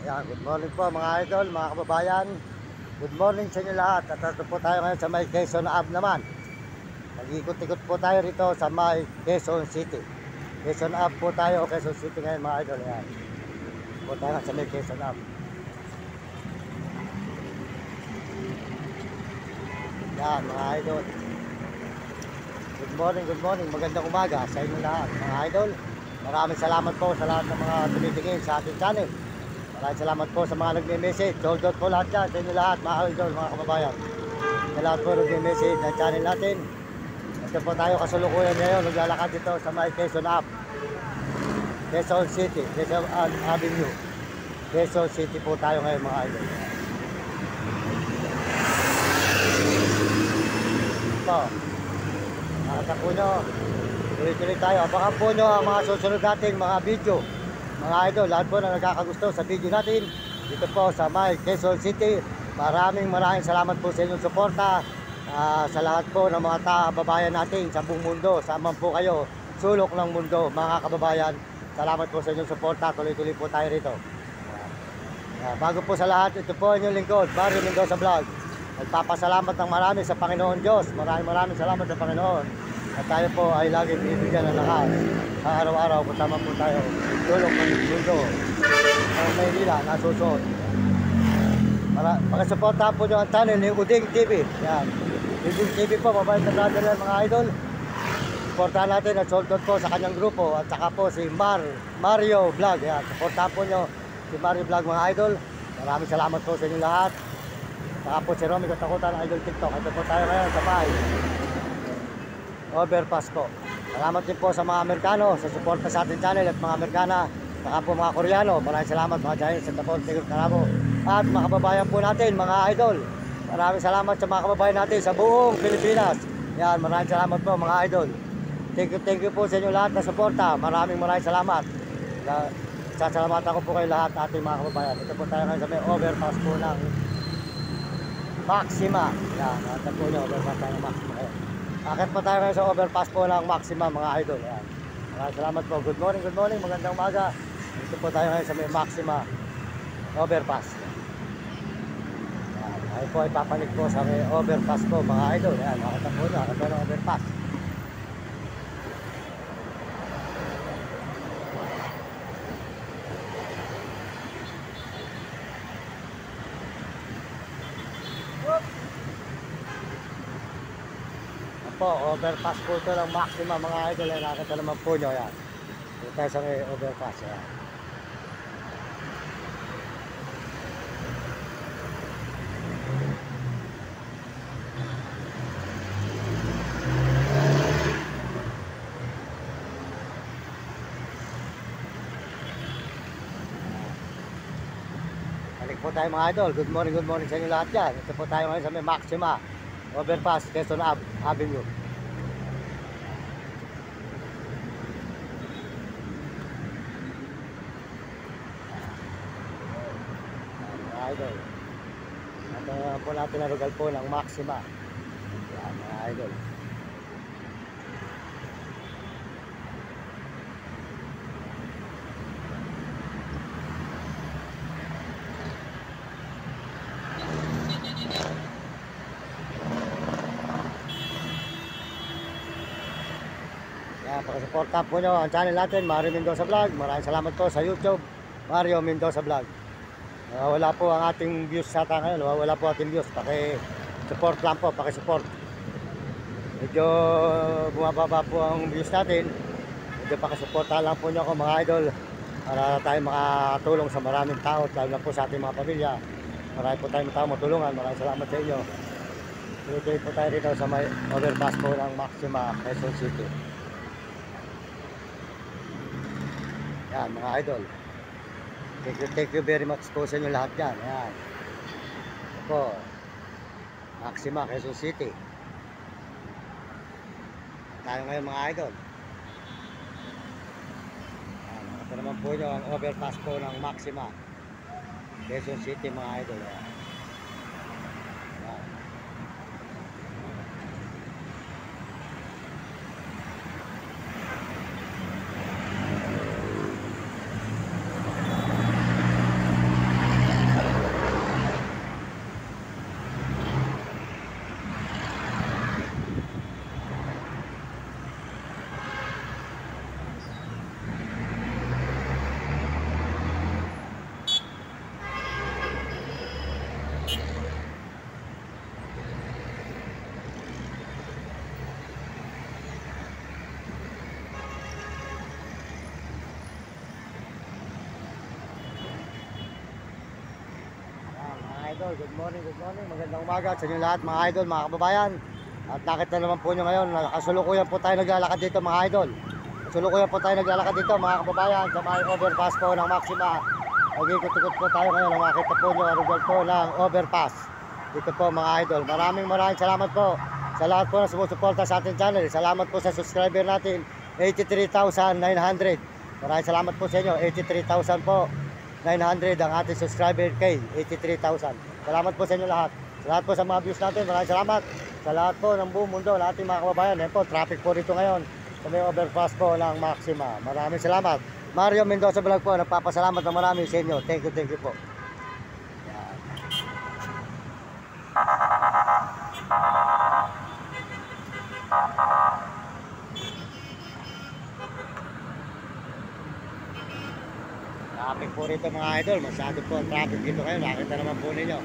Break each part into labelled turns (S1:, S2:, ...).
S1: Ayan, good morning po mga idol, mga kababayan. Good morning sa inyo lahat. At ito po tayo ngayon sa may Quezon Ave naman. Nag-ikot-ikot po tayo rito sa may Quezon City. Quezon Ave po tayo, Quezon City ngayon mga idol. Ayan. Po tayo sa may Quezon Ave. Ayan mga idol. Good morning. Magandang umaga sa inyo lahat mga idol. Maraming salamat po sa lahat ng mga tumitingin sa ating channel. Maraming salamat po sa mga nagme-message. Sold out po lahat yan sa inyo lahat mga idol, mga kababayan. Sa lahat po nagme-message ng channel natin. Ito po tayo kasulukuyan ngayon. Naglalakad dito sa may Quezon Ave, Quezon City, Quezon Avenue. Quezon City po tayo ngayon mga idol. Ito. Nakita po nyo. Tuloy-tuloy tayo. Abangan po nyo ang mga susunod nating mga video. Mga idol, lahat po na nagkakagusto sa video natin. Dito po sa may Quezon City. Maraming salamat po sa inyong suporta. Sa lahat po ng mga kababayan natin sa buong mundo. Saan po kayo, sulok ng mundo, mga kababayan. Salamat po sa inyong suporta. Tuloy-tuloy po tayo rito. Bago po sa lahat, ito po inyong lingkod, Mario Mendoza Vlog. Nagpapasalamat ng marami sa Panginoon Diyos. Maraming salamat sa Panginoon. At tayo po ay laging bibigyan ng lakas. Sa araw-araw, kasama po tayo. Tulong ng mundo. Ang Maynila, nasusunod. Pakisuportahan po nyo ang channel ni Uding TV. Yan. Uding TV po, mabait na brother yan mga idol. Suportahan natin at sold out po sa kanyang grupo. At saka po si Mario Vlog. Yan. Suportahan po nyo si Mario Vlog mga idol. Maraming salamat po sa inyo lahat. Saka po si Romy Katakutan, Idol TikTok. Ito po tayo ngayon sa bahay. Overpass po. Salamat din po sa mga Amerikano sa suporta sa ating channel at mga Amerikana. Saka po mga Koreano. Maraming salamat mga Chinese sa Tapon, Tigre, Karabo. At mga kababayan po natin, mga idol. Maraming salamat sa mga kababayan natin sa buong Pilipinas. Yan, maraming salamat po mga idol. Thank you po sa inyo lahat na suporta. Maraming salamat. Sasalamatan ko po kayo lahat ating mga kababayan. Ito po tayo ngayon sa may overpass po ng Maxima. Yan, ito po nyo, overpass tayo ng Maxima. Ayan. Akit po tayo ngayon sa overpass po ng Maxima mga idol. Yan. Maraming salamat po. Good morning. Magandang umaga. Ito po tayo ngayon sa may Maxima overpass. Yan. Ay po ay papanik po sa may overpass po mga idol. Yan, nakita po nyo, akit po ng overpass. Po, overpass po ito ng Maxima mga idol. Ay nakita naman po nyo yan. Dito tayo sa may overpass yan. Balik po tayo mga idol. Good morning sa inyo lahat yan. Ito po tayo ngayon sa may Maxima Overpass, Quezon Avenue. Mga idol. Ito po natin na lugar po ng Maxima. Yan mga idol. Pakisuportahan po nyo ang channel natin, Mario Mendoza Vlog. Maraming salamat po sa YouTube, Mario Mendoza Vlog. Wala po ang ating views sa atin ngayon. Wala po ating views. Pakisupport lang po, pakisupport. Medyo bumababa po ang views natin. Medyo pakisuportahan lang po nyo ako mga idol. Para tayo makatulong sa maraming tao, lalo na po sa ating mga pamilya. Marami po tayong tao matulungan. Maraming salamat sa inyo. Tuloy po tayo dito sa may overpass po ng Maxima, Quezon City. Yan mga idol. Thank you very much po sa inyo lahat yan. Yan. Ito po. Maxima, Quezon City. Tayo ngayon mga idol. Yan. Ito naman po nyo ang overpass po ng Maxima, Quezon City mga idol. Yan. Yan. idol. Good morning, good morning. Magandang umaga sa inyo lahat mga idol, mga kababayan. At nakita naman po nyo ngayon, nakasulukuyan po tayo naglalakad dito mga idol. Kasulukuyan po tayo naglalakad dito mga kababayan sa may overpass po ng Maxima. Nag-ikot-ikot po tayo ngayon. Makita po nyo ang result po ng overpass. Dito po mga idol. Maraming salamat po sa lahat po na sumusuporta sa ating channel. Salamat po sa subscriber natin, 83,900. Maraming salamat po sa inyo, 83,000 po. 900 ang ating subscriber kay 83,000. Salamat po sa inyo lahat. Sa lahat po sa mga views natin, maraming salamat. Sa lahat po ng buong mundo, lahat ng mga kababayan. Yan po, traffic po dito ngayon sa may overpass po ng Maxima. Maraming salamat. Mario Mendoza Vlog po, nagpapasalamat na marami sa inyo. Thank you po. Yan. Traffic po rito mga idol, masyado po ang traffic dito ngayon, nakita naman po ninyo.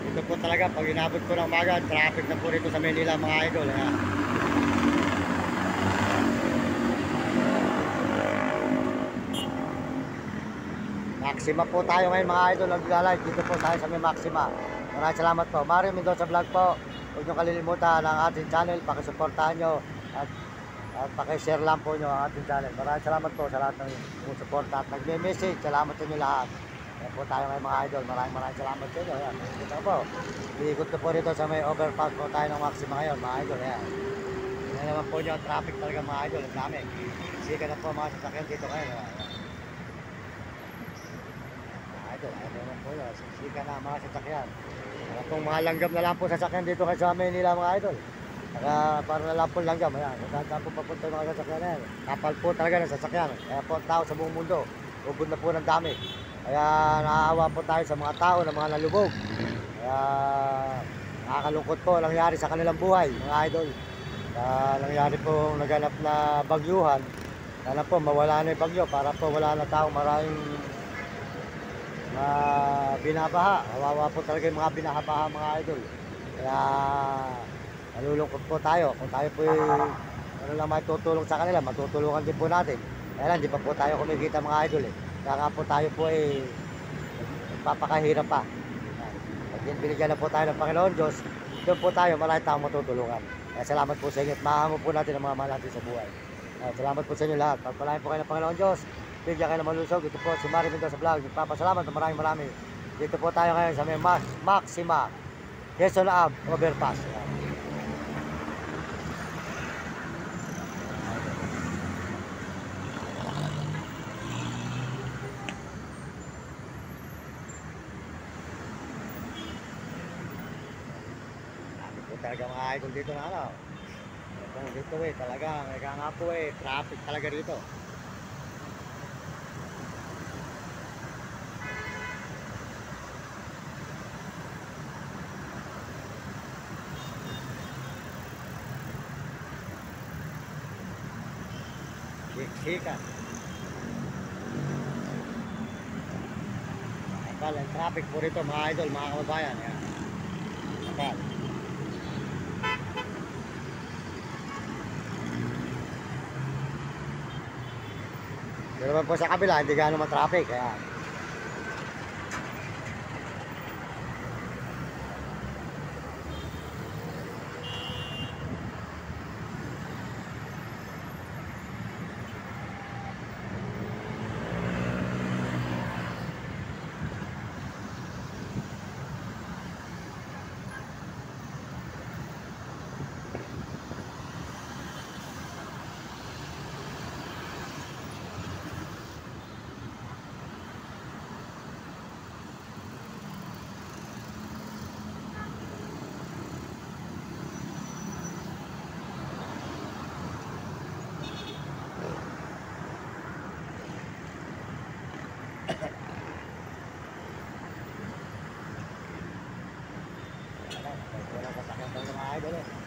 S1: Dito po talaga, pag inabot ko ng umaga, traffic na po rito sa Manila mga idol. Maxima po tayo ngayon mga idol, nag-live dito po tayo sa may Maxima. Maraming salamat po. Mario Mendoza Vlog po, huwag nyo kalilimutan ang ating channel, pakisuportahan nyo at pakishare lang po nyo ang ating channel. Maraming salamat po sa lahat ng sumusuporta at nagme-message. Salamat sa inyo lahat. Ayan po tayo ngayon mga idol. Maraming salamat sa inyo. Ayan, ikot po. Iikot ko po rito sa may overpass po tayo ng Maxima ngayon mga idol. Ayan. Ayan naman po nyo ang traffic talaga mga idol. Ang dami. Sika na po mga sasakyan dito ngayon. Ayan. Mga idol, ayan naman po nyo. Sika na mga sasakyan. Kung mga langgam na lang po sasakyan dito kayo sa Manila mga idol. Para na lang po langgam, ayan. Saan po papunta yung mga sasakyan na yan. Kapal po talaga ng sasakyan. Kaya po ang tao sa buong mundo, ubod na po ng dami. Kaya naaawa po tayo sa mga tao na mga nalubog. Kaya nakakalungkot po nangyari sa kanilang buhay, mga idol. Nangyari po naganap na bagyuhan. Sana po mawala na yung bagyo para po wala na taong maraming binabaha. Hawawa po talaga yung mga binahabaha mga idol. Kaya nalulungkot po tayo. Kung tayo po ano lang may tutulong sa kanila, matutulungan din po natin. Kaya lang, di pa po tayo kumikita mga idol eh. Kaya nga po tayo po papakahirap pa. Pag binigyan na po tayo ng Panginoon Diyos, doon po tayo, marami tayong matutulungan. Kaya salamat po sa inyo at mahango po natin ang mga mahal natin sa buhay. Salamat po sa inyo lahat. Pagpalain po kayo ng Panginoon Diyos. Bigyan kayo ng malusog. Ito po si Mario Mendoza Vlog. Nagpapasalamat na marami. Dito po tayo ngayon sa may Maxima Quezon Ave Overpass. Talaga mga idol dito na ano. Dito talaga, kaya nga po traffic talaga dito. Siksikan. Akal, ang traffic po rito mga idol, mga kababayan. Akal. Pero naman po sa kabila, hindi gano'ng traffic. Kaya walang sasakyan talaga mga idol